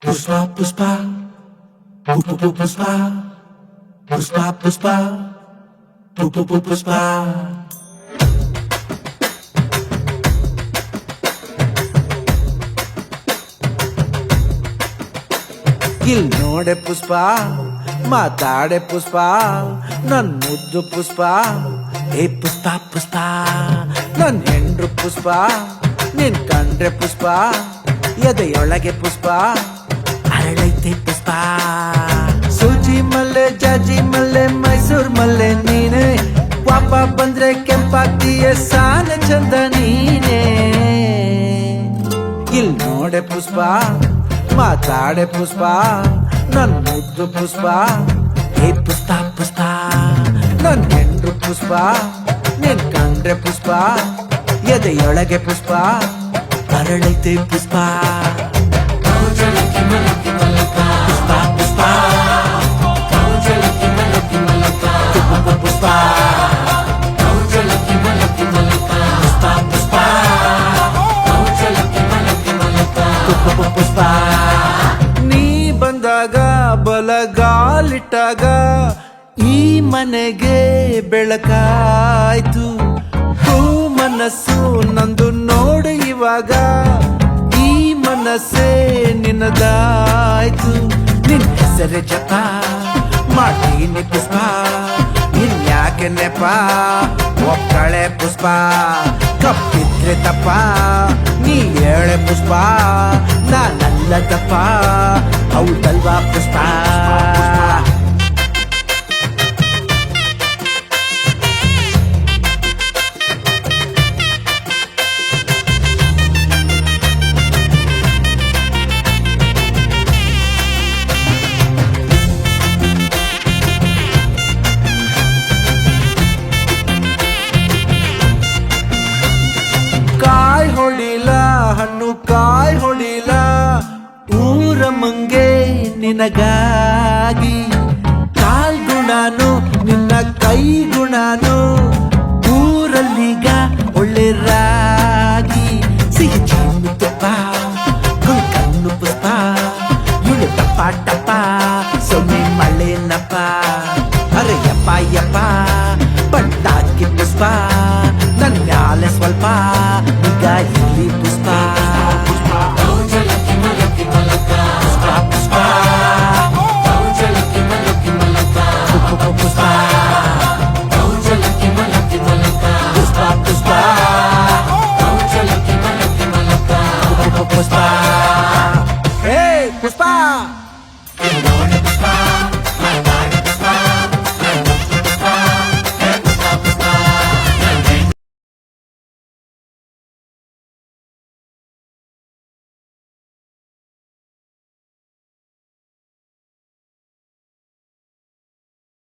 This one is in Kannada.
Puspa, puspa, puspa, puspa, puspa, puspa. ಇಲ್ ನೋಡೆ ಪುಷ್ಪ ಮಾತಾಡೆ ಪುಷ್ಪ ನನ್ ಮುದ್ದು ಪುಷ್ಪ ಏ ಪುಷ್ಪ ಪುಷ್ಪ ನನ್ ಹೆಂಡ್ರು ಪುಷ್ಪ ನಿನ್ ಕಂಡ್ರೆ ಪುಷ್ಪ ಎದೆಯೊಳಗೆ ಪುಷ್ಪ ಅರಳೈತೆ ಪುಷ್ಪ ಸೂಜಿ ಮಲ್ಲೆ ಜಾಜಿ ಮಲ್ಲೆ ಮೈಸೂರ್ ಮಲ್ಲೆ ನೀನೆ ಪಾಪ ಬಂದ್ರೆ ಕೆಂಪಾಗ್ತೀಯ ಸಾಲ ಚಂದ ನೀನೆ ಇಲ್ ನೋಡೆ ಪುಷ್ಪ ಮಾತಾಡೆ ಪುಷ್ಪ ನನ್ ಮುದ್ದು ಪುಷ್ಪ ಏ ಪುಷ್ಪ ಪುಷ್ಪ ನನ್ ಹೆಂಡ್ರು ಪುಷ್ಪ ನಿನ್ ಕಂಡ್ರೆ ಪುಷ್ಪ ಎದೆಯೊಳಗೆ ಪುಷ್ಪ ಅರಳೈತೆ ಪುಷ್ಪ ಪುಷ್ಪ ಪುಷ್ಪ ಪುಷ್ಪ ಪುಷ್ಪ ನೀ ಬಂದಾಗ ಬಲಗಾಲಿಟ್ಟಾಗ ಈ ಮನೆಗೆ ಬೆಳಕಾಯ್ತು ಹೂ ಮನಸ್ಸು ನಂದು ನೋಡು ಇವಾಗ ಈ ಮನಸ್ಸೇ ನಿನ್ನದಾಯ್ತು ನಿನ್ ಹೆಸರೇ ಜಪ ಮಾಡ್ತೀನಿ ಪುಷ್ಪ ಇನ್ಯಾಕೆ ನೆಪ ಒಕ್ಕಳೆ ಪುಷ್ಪ ಕಪ್ಪಿದ್ರೆ ತಪ್ಪ ನೀ ಹೇಳೆ ಪುಷ್ಪ ನಾನಲ್ಲ ತಪ್ಪ ಹೌದಲ್ವಾ ಪುಷ್ಪ ಕಾಯ್ ಹೊಡಿಲ ಹಣ್ಣು ಕಾಯ್ ಹೊಡಿಲ ಊರ ಮಂಗೆ ನಿನಗಾಗಿ ಕಾಲ್ ಗುಣನು ನಿನ್ನ ಕೈ ಗುಣನು ಊರಲ್ಲೀಗ ಒಳ್ಳೆ ರಾಗಿ ಸಿಹಿ ಚೀನು ತುಪ್ಪ ಕಣ್ಣು ಪುಷ್ಪ ಇಳು ಟಪ್ಪ ಟಪ್ಪ ಸೊನ್ನೆ ಮಳೆ ನಪ್ಪ